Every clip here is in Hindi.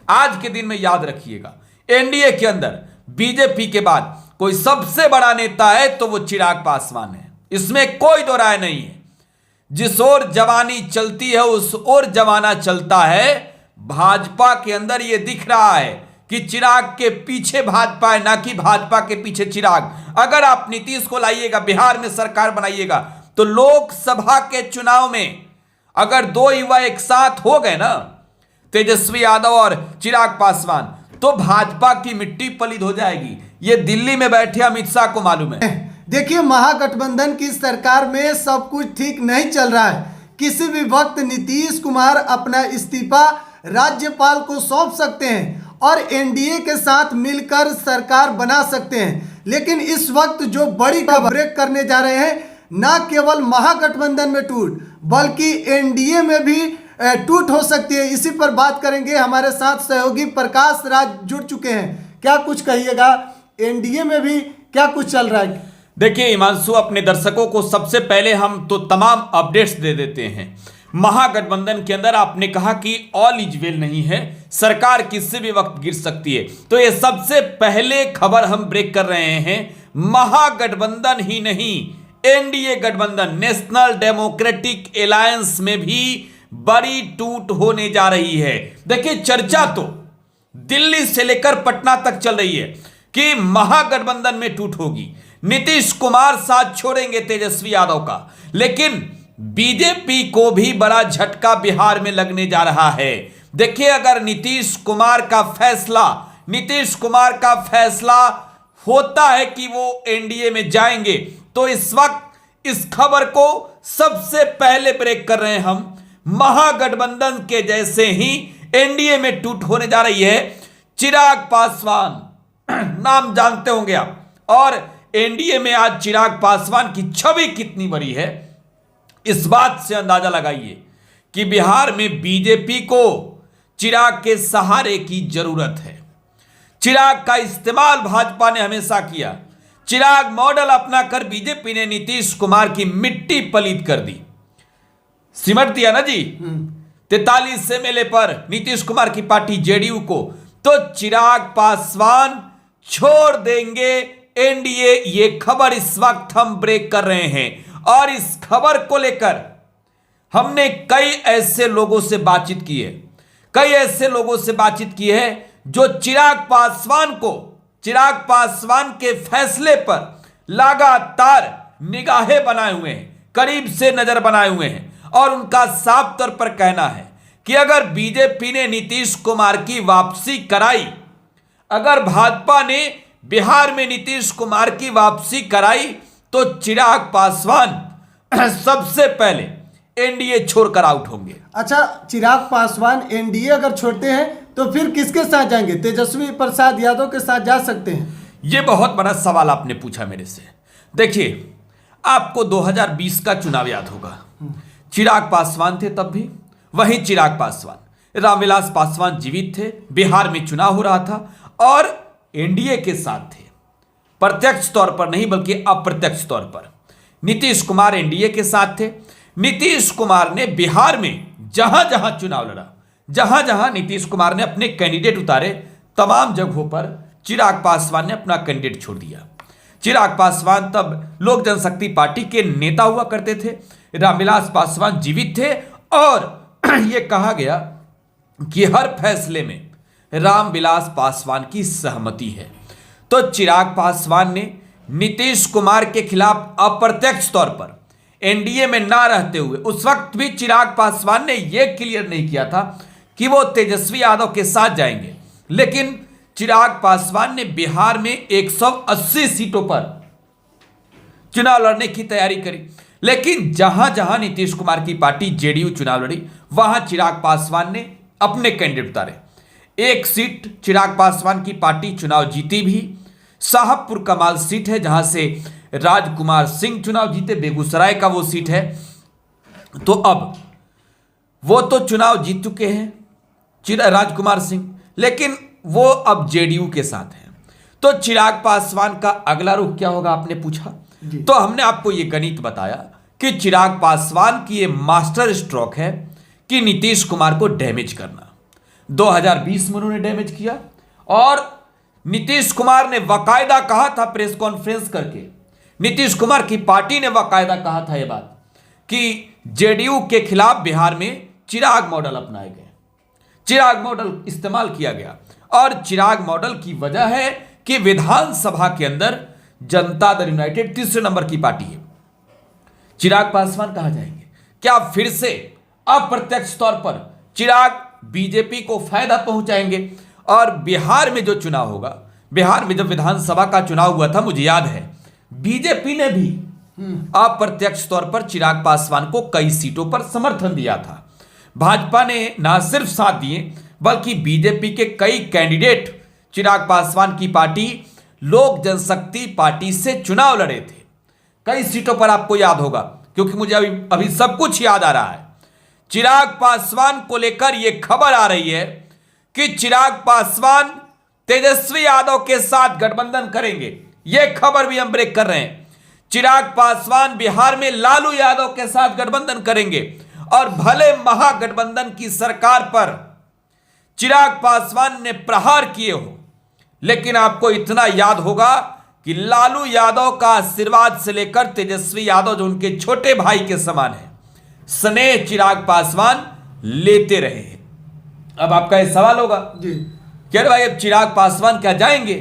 आज के दिन में याद रखिएगा, एनडीए के अंदर बीजेपी के बाद कोई सबसे बड़ा नेता है तो वो चिराग पासवान है, इसमें कोई दो राय नहीं है। जिस ओर जवानी चलती है उस ओर जमाना चलता है। भाजपा के अंदर ये दिख रहा है कि चिराग के पीछे भाजपा है, ना कि भाजपा के पीछे चिराग। अगर आप नीतीश को लाइएगा, बिहार में सरकार बनाइएगा, तो लोकसभा के चुनाव में अगर दो युवा एक साथ हो गए ना, तेजस्वी यादव और चिराग पासवान, तो भाजपा की मिट्टी पलीद हो जाएगी। ये दिल्ली में बैठे अमित शाह को मालूम है। देखिए, महागठबंधन की सरकार में सब कुछ ठीक नहीं चल रहा है। किसी भी वक्त नीतीश कुमार अपना इस्तीफा राज्यपाल को सौंप सकते हैं और एनडीए के साथ मिलकर सरकार बना सकते हैं। लेकिन इस वक्त जो बड़ी खबर ब्रेक करने जा रहे हैं, ना केवल महागठबंधन में टूट बल्कि एनडीए में भी टूट हो सकती है। इसी पर बात करेंगे। हमारे साथ सहयोगी प्रकाश राज जुड़ चुके हैं। क्या कुछ कहिएगा, एनडीए में भी क्या कुछ चल रहा है? देखिए हिमांशु, अपने दर्शकों को सबसे पहले हम तो तमाम अपडेट्स दे देते हैं। महागठबंधन के अंदर आपने कहा कि ऑल इज वेल नहीं है, सरकार किसी भी वक्त गिर सकती है, तो ये सबसे पहले खबर हम ब्रेक कर रहे हैं। महागठबंधन ही नहीं, एनडीए गठबंधन नेशनल डेमोक्रेटिक एलायंस में भी बड़ी टूट होने जा रही है। देखिए, चर्चा तो दिल्ली से लेकर पटना तक चल रही है कि महागठबंधन में टूट होगी, नीतीश कुमार साथ छोड़ेंगे तेजस्वी यादव का। लेकिन बीजेपी को भी बड़ा झटका बिहार में लगने जा रहा है। देखिए, अगर नीतीश कुमार का फैसला होता है कि वो एनडीए में जाएंगे, तो इस वक्त इस खबर को सबसे पहले ब्रेक कर रहे हैं हम। महागठबंधन के जैसे ही एनडीए में टूट होने जा रही है। चिराग पासवान नाम जानते होंगे आप, और एनडीए में आज चिराग पासवान की छवि कितनी बड़ी है, इस बात से अंदाजा लगाइए कि बिहार में बीजेपी को चिराग के सहारे की जरूरत है। चिराग का इस्तेमाल भाजपा ने हमेशा किया। चिराग मॉडल अपनाकर बीजेपी ने नीतीश कुमार की मिट्टी पलीद कर दी, सिमट दिया ना जी 43 एमएलए पर नीतीश कुमार की पार्टी जेडीयू को। तो चिराग पासवान छोड़ देंगे एनडीए, ये खबर इस वक्त हम ब्रेक कर रहे हैं। और इस खबर को लेकर हमने कई ऐसे लोगों से बातचीत की है जो चिराग पासवान के फैसले पर लगातार निगाहें बनाए हुए हैं, करीब से नजर बनाए हुए हैं। और उनका साफ तौर पर कहना है कि अगर बीजेपी ने नीतीश कुमार की वापसी कराई, अगर भाजपा ने बिहार में नीतीश कुमार की वापसी कराई, तो चिराग पासवान सबसे पहले एनडीए छोड़कर आउट होंगे। अच्छा, चिराग पासवान एनडीए अगर छोड़ते हैं तो फिर किसके साथ जाएंगे? तेजस्वी प्रसाद यादव के साथ जा सकते हैं? यह बहुत बड़ा सवाल आपने पूछा मेरे से। देखिए, आपको 2020 का चुनाव याद होगा, चिराग पासवान थे तब भी। वहीं चिराग पासवान, रामविलास पासवान जीवित थे, बिहार में चुनाव हो रहा था और एनडीए के साथ थे। प्रत्यक्ष तौर पर नहीं बल्कि अप्रत्यक्ष तौर पर नीतीश कुमार एनडीए के साथ थे। नीतीश कुमार ने बिहार में जहां जहां चुनाव लड़ा, जहां जहां नीतीश कुमार ने अपने कैंडिडेट उतारे, तमाम जगहों पर चिराग पासवान ने अपना कैंडिडेट छोड़ दिया। चिराग पासवान तब लोक जनशक्ति पार्टी के नेता हुआ करते थे, रामविलास पासवान जीवित थे और यह कहा गया कि हर फैसले में रामविलास पासवान की सहमति है। तो चिराग पासवान ने नीतीश कुमार के खिलाफ अप्रत्यक्ष तौर पर एनडीए में ना रहते हुए, उस वक्त भी चिराग पासवान ने यह क्लियर नहीं किया था कि वो तेजस्वी यादव के साथ जाएंगे। लेकिन चिराग पासवान ने बिहार में 180 सीटों पर चुनाव लड़ने की तैयारी करी। लेकिन जहां जहां नीतीश कुमार की पार्टी जेडीयू चुनाव लड़ी, वहां चिराग पासवान ने अपने कैंडिडेट उतारे। एक सीट चिराग पासवान की पार्टी चुनाव जीती भी, साहबपुर कमाल सीट है जहां से राजकुमार सिंह चुनाव जीते, बेगूसराय का वो सीट है। तो अब वो तो चुनाव जीत चुके हैं राजकुमार सिंह, लेकिन वो अब जेडीयू के साथ हैं। तो चिराग पासवान का अगला रुख क्या होगा, आपने पूछा। तो हमने आपको ये गणित बताया कि चिराग पासवान की ये मास्टर स्ट्रोक है कि नीतीश कुमार को डैमेज करना। 2020 में उन्होंने डैमेज किया। और नीतीश कुमार ने बाकायदा कहा था प्रेस कॉन्फ्रेंस करके, नीतीश कुमार की पार्टी ने बाकायदा कहा था यह बात कि जेडीयू के खिलाफ बिहार में चिराग मॉडल अपनाए गए, चिराग मॉडल इस्तेमाल किया गया। और चिराग मॉडल की वजह है कि विधानसभा के अंदर जनता दल यूनाइटेड तीसरे नंबर की पार्टी है। चिराग पासवान कहां जाएंगे? क्या फिर से अप्रत्यक्ष तौर पर चिराग बीजेपी को फायदा पहुंचाएंगे? और बिहार में जो चुनाव होगा, बिहार में जब विधानसभा का चुनाव हुआ था, मुझे याद है बीजेपी ने भी अप्रत्यक्ष तौर पर चिराग पासवान को कई सीटों पर समर्थन दिया था। भाजपा ने ना सिर्फ साथ दिए बल्कि बीजेपी के कई कैंडिडेट चिराग पासवान की पार्टी लोक जनशक्ति पार्टी से चुनाव लड़े थे कई सीटों पर। आपको याद होगा, क्योंकि मुझे अभी सब कुछ याद आ रहा है। चिराग पासवान को लेकर यह खबर आ रही है कि चिराग पासवान तेजस्वी यादव के साथ गठबंधन करेंगे। यह खबर भी हम ब्रेक कर रहे हैं। चिराग पासवान बिहार में लालू यादव के साथ गठबंधन करेंगे और भले महागठबंधन की सरकार पर चिराग पासवान ने प्रहार किए हो, लेकिन आपको इतना याद होगा कि लालू यादव का आशीर्वाद से लेकर तेजस्वी यादव जो उनके छोटे भाई के समान है, स्नेह चिराग पासवान लेते रहे हैं। अब आपका यह सवाल होगा कि अरे भाई अब चिराग पासवान क्या जाएंगे?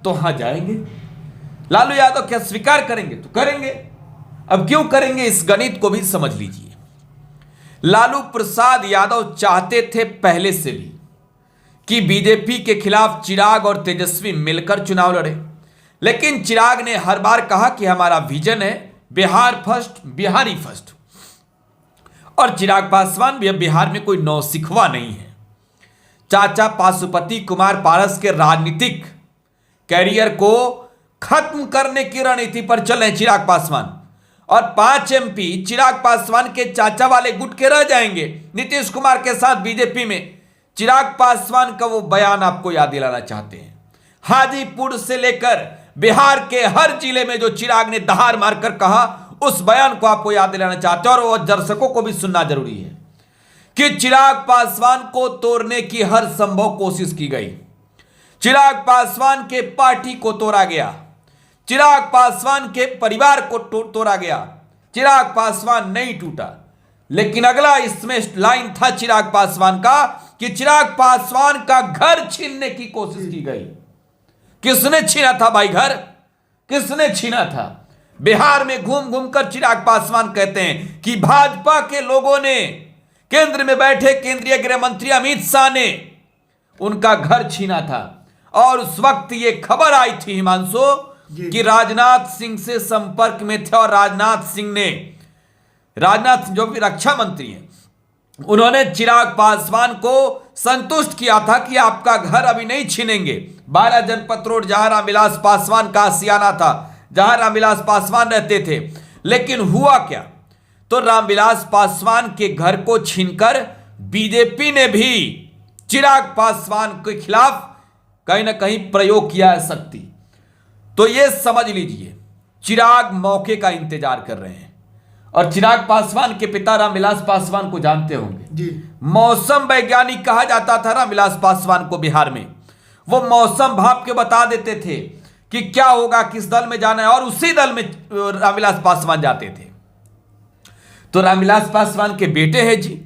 तो हां जाएंगे। लालू यादव क्या स्वीकार करेंगे? तो करेंगे। अब क्यों करेंगे, इस गणित को भी समझ लीजिए। लालू प्रसाद यादव चाहते थे पहले से भी कि बीजेपी के खिलाफ चिराग और तेजस्वी मिलकर चुनाव लड़े, लेकिन चिराग ने हर बार कहा कि हमारा विजन है बिहार फर्स्ट, बिहारी फर्स्ट। और चिराग पासवान भी अब बिहार में कोई नौसिखवा नहीं है। चाचा पाशुपति कुमार पारस के राजनीतिक कैरियर को खत्म करने की रणनीति पर चल रहे चिराग पासवान, और 5 एमपी चिराग पासवान के चाचा वाले गुट के रह जाएंगे नीतीश कुमार के साथ बीजेपी में। चिराग पासवान का वो बयान आपको याद दिलाना चाहते हैं। हाजीपुर से लेकर बिहार के हर जिले में जो चिराग ने दहाड़ मारकर कहा, उस बयान को आपको याद दिलाना चाहते हैं। और वो दर्शकों को भी सुनना जरूरी है कि चिराग पासवान को तोड़ने की हर संभव कोशिश की गई। चिराग पासवान के पार्टी को तोड़ा गया, चिराग पासवान के परिवार को तोड़ा गया। चिराग पासवान नहीं टूटा, लेकिन अगला इसमें लाइन था चिराग पासवान का कि चिराग पासवान का घर छीनने की कोशिश की गई। किसने छीना था भाई घर? किसने छीना था? बिहार में घूम घूम कर चिराग पासवान कहते हैं कि भाजपा के लोगों ने, केंद्र में बैठे केंद्रीय गृह मंत्री अमित शाह ने उनका घर छीना था। और उस वक्त ये खबर आई थी हिमांशु कि राजनाथ सिंह से संपर्क में थे, और राजनाथ सिंह जो भी रक्षा मंत्री हैं, उन्होंने चिराग पासवान को संतुष्ट किया था कि आपका घर अभी नहीं छीनेंगे। 12 जनपथ रोड जहां रामविलास पासवान का आशियाना था, जहां रामविलास पासवान रहते थे। लेकिन हुआ क्या, तो रामविलास पासवान के घर को छीनकर बीजेपी ने भी चिराग पासवान के खिलाफ कहीं ना कहीं प्रयोग किया है शक्ति। तो यह समझ लीजिए चिराग मौके का इंतजार कर रहे हैं। और चिराग पासवान के पिता रामविलास पासवान को जानते होंगे जी। मौसम वैज्ञानिक कहा जाता था रामविलास पासवान को बिहार में। वो मौसम भाप के बता देते थे कि क्या होगा, किस दल में जाना है, और उसी दल में रामविलास पासवान जाते थे। तो रामविलास पासवान के बेटे हैं जी,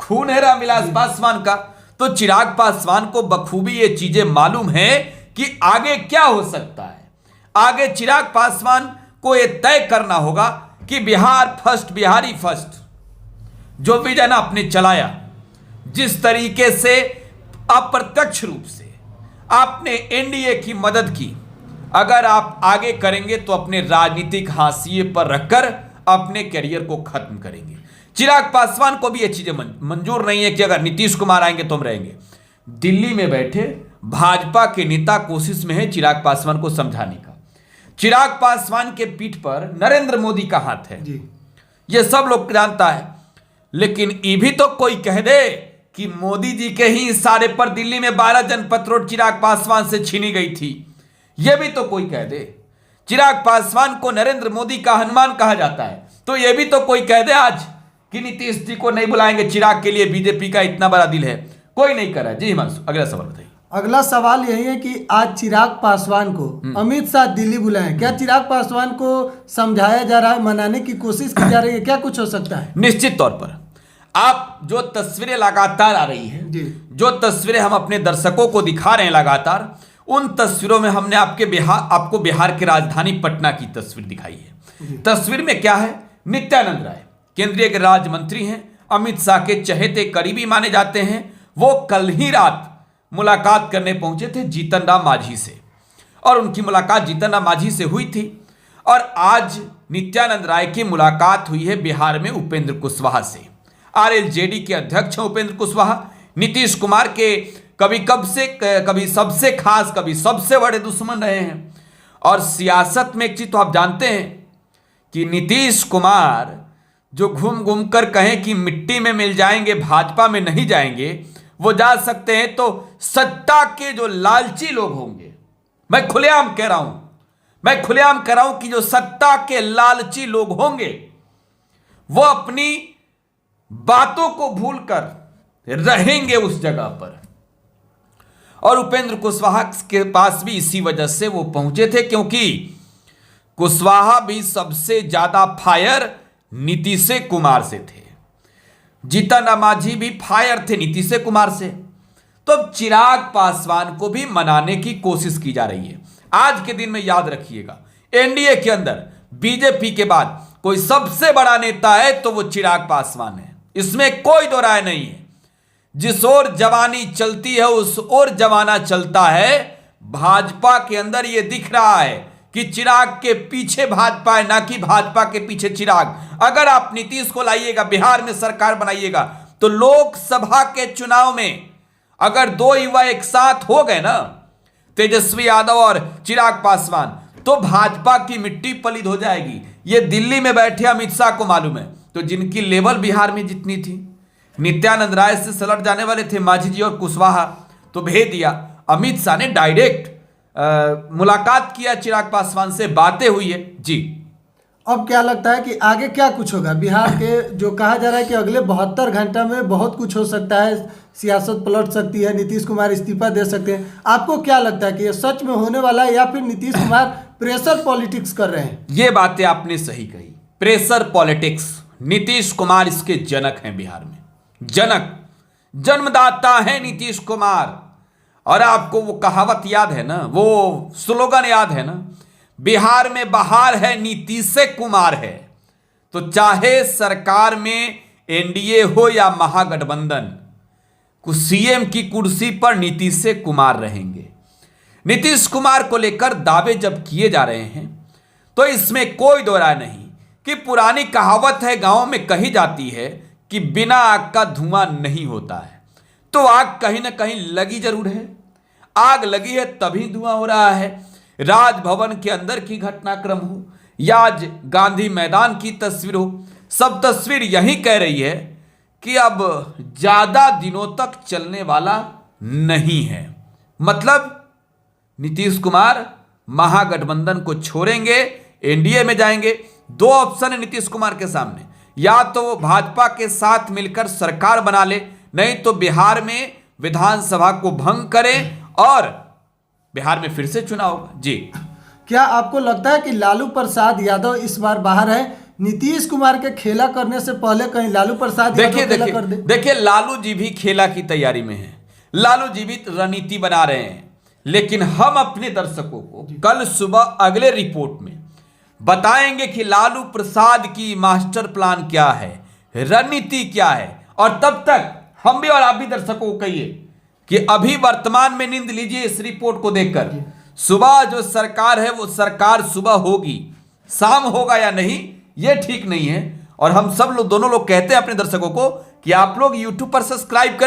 खून है रामविलास पासवान का। तो चिराग पासवान को बखूबी ये चीजें मालूम है कि आगे क्या हो सकता है। आगे चिराग पासवान को यह तय करना होगा कि बिहार फर्स्ट, बिहारी फर्स्ट जो विजन आपने चलाया, जिस तरीके से अप्रत्यक्ष रूप से आपने एनडीए की मदद की, अगर आप आगे करेंगे तो अपने राजनीतिक हाशिए पर रखकर अपने करियर को खत्म करेंगे। चिराग पासवान को भी ये चीजें मंजूर नहीं है कि अगर नीतीश कुमार आएंगे तो हम रहेंगे। दिल्ली में बैठे भाजपा के नेता कोशिश में है चिराग पासवान को समझाने का। चिराग पासवान के पीठ पर नरेंद्र मोदी का हाथ है, ये सब लोग जानता है। लेकिन ये भी तो कोई कह दे कि मोदी जी के ही इशारे पर दिल्ली में 12 जनपथ रोड चिराग पासवान से छीनी गई थी, यह भी तो कोई कह दे। चिराग पासवान को नरेंद्र मोदी का हनुमान कहा जाता है, तो यह भी तो कोई कह दे आज कि नीतीश जी को नहीं बुलाएंगे, चिराग के लिए बीजेपी का इतना बड़ा दिल है। कोई नहीं कर रहा है। जी हिमांशु, अगला सवाल बताइए। अगला सवाल यही है कि आज चिराग पासवान को अमित शाह दिल्ली बुलाए, क्या चिराग पासवान को समझाया जा रहा है, मनाने की कोशिश की जा रही है, क्या कुछ हो सकता है? निश्चित तौर पर आप जो तस्वीरें लगातार आ रही है, जो तस्वीरें हम अपने दर्शकों को दिखा रहे हैं लगातार, उन तस्वीरों में हमने आपको बिहार की राजधानी पटना की तस्वीर दिखाई है। तस्वीर में क्या है? नित्यानंद राय केंद्रीय गृह राज्य मंत्री हैं, अमित शाह के चहेते करीबी माने जाते हैं। वो कल ही रात मुलाकात करने पहुंचे थे जीतन राम मांझी से, और उनकी मुलाकात जीतन राम मांझी से हुई थी। और आज नित्यानंद राय की मुलाकात हुई है बिहार में उपेंद्र कुशवाहा से। आरएलजेडी के अध्यक्ष हैं उपेंद्र कुशवाहा, नीतीश कुमार के कभी सबसे खास, कभी सबसे बड़े दुश्मन रहे हैं। और सियासत में एक चीज तो आप जानते हैं कि नीतीश कुमार जो घूम घूम कर कहें कि मिट्टी में मिल जाएंगे, भाजपा में नहीं जाएंगे, वो जा सकते हैं तो सत्ता के जो लालची लोग होंगे, मैं खुलेआम कह रहा हूं कि जो सत्ता के लालची लोग होंगे वो अपनी बातों को भूलकर रहेंगे उस जगह पर। और उपेंद्र कुशवाहा के पास भी इसी वजह से वो पहुंचे थे, क्योंकि कुशवाहा भी सबसे ज्यादा फायर नीतीश कुमार से थे, जीतन राम मांझी भी फायर थे नीतीश कुमार से। तो अब चिराग पासवान को भी मनाने की कोशिश की जा रही है। आज के दिन में याद रखिएगा, एनडीए के अंदर बीजेपी के बाद कोई सबसे बड़ा नेता है तो वो चिराग पासवान है, इसमें कोई दो राय नहीं है। जिस ओर जवानी चलती है उस ओर जमाना चलता है। भाजपा के अंदर ये दिख रहा है कि चिराग के पीछे भाजपा है, ना कि भाजपा के पीछे चिराग। अगर आप नीतीश को लाइएगा, बिहार में सरकार बनाइएगा, तो लोकसभा के चुनाव में अगर दो युवा एक साथ हो गए ना, तेजस्वी यादव और चिराग पासवान, तो भाजपा की मिट्टी पलीद हो जाएगी। ये दिल्ली में बैठे अमित शाह को मालूम है। तो जिनकी लेवल बिहार में जितनी थी, नित्यानंद राय से सलट जाने वाले थे मांझी जी और कुशवाहा, तो भेज दिया। अमित शाह ने डायरेक्ट मुलाकात किया चिराग पासवान से, बातें हुई है। जी अब क्या लगता है कि आगे क्या कुछ होगा बिहार के? जो कहा जा रहा है कि अगले 72 घंटा में बहुत कुछ हो सकता है, सियासत पलट सकती है, नीतीश कुमार इस्तीफा दे सकते हैं। आपको क्या लगता है कि ये सच में होने वाला है या फिर नीतीश कुमार प्रेशर पॉलिटिक्स कर रहे हैं? ये बातें आपने सही कही, प्रेशर पॉलिटिक्स। नीतीश कुमार इसके जनक हैं बिहार में, जनक, जन्मदाता है नीतीश कुमार। और आपको वो कहावत याद है ना, वो स्लोगन याद है ना, बिहार में बहार है नीतीश कुमार है। तो चाहे सरकार में एनडीए हो या महागठबंधन, सीएम की कुर्सी पर नीतीश कुमार रहेंगे। नीतीश कुमार को लेकर दावे जब किए जा रहे हैं तो इसमें कोई दो राय नहीं कि पुरानी कहावत है, गांव में कही जाती है कि बिना आग का धुआं नहीं होता है। तो आग कहीं ना कहीं लगी जरूर है, आग लगी है तभी धुआं हो रहा है। राजभवन के अंदर की घटनाक्रम हो या आज गांधी मैदान की तस्वीर हो, सब तस्वीर यही कह रही है कि अब ज्यादा दिनों तक चलने वाला नहीं है। मतलब नीतीश कुमार महागठबंधन को छोड़ेंगे, एनडीए में जाएंगे। दो ऑप्शन है नीतीश कुमार के सामने, या तो वो भाजपा के साथ मिलकर सरकार बना ले, नहीं तो बिहार में विधानसभा को भंग करें और बिहार में फिर से चुनाव होगा। जी क्या आपको लगता है कि लालू प्रसाद यादव इस बार बाहर है? नीतीश कुमार के खेला करने से पहले कहीं लालू प्रसाद यादव खेला कर दे? देखिए लालू जी भी खेला की तैयारी में हैं, लालू जी भी रणनीति बना रहे हैं। लेकिन हम अपने दर्शकों को कल सुबह अगले रिपोर्ट में बताएंगे कि लालू प्रसाद की मास्टर प्लान क्या है, रणनीति क्या है। और तब तक हम भी और आप भी दर्शकों को कहिए कि अभी वर्तमान में नींद लीजिए इस रिपोर्ट को देखकर। सुबह जो सरकार है वो सरकार सुबह होगी, शाम होगा या नहीं ये ठीक नहीं है। और हम सब लोग, दोनों लोग कहते हैं अपने दर्शकों को कि आप लोग YouTube पर सब्सक्राइब कर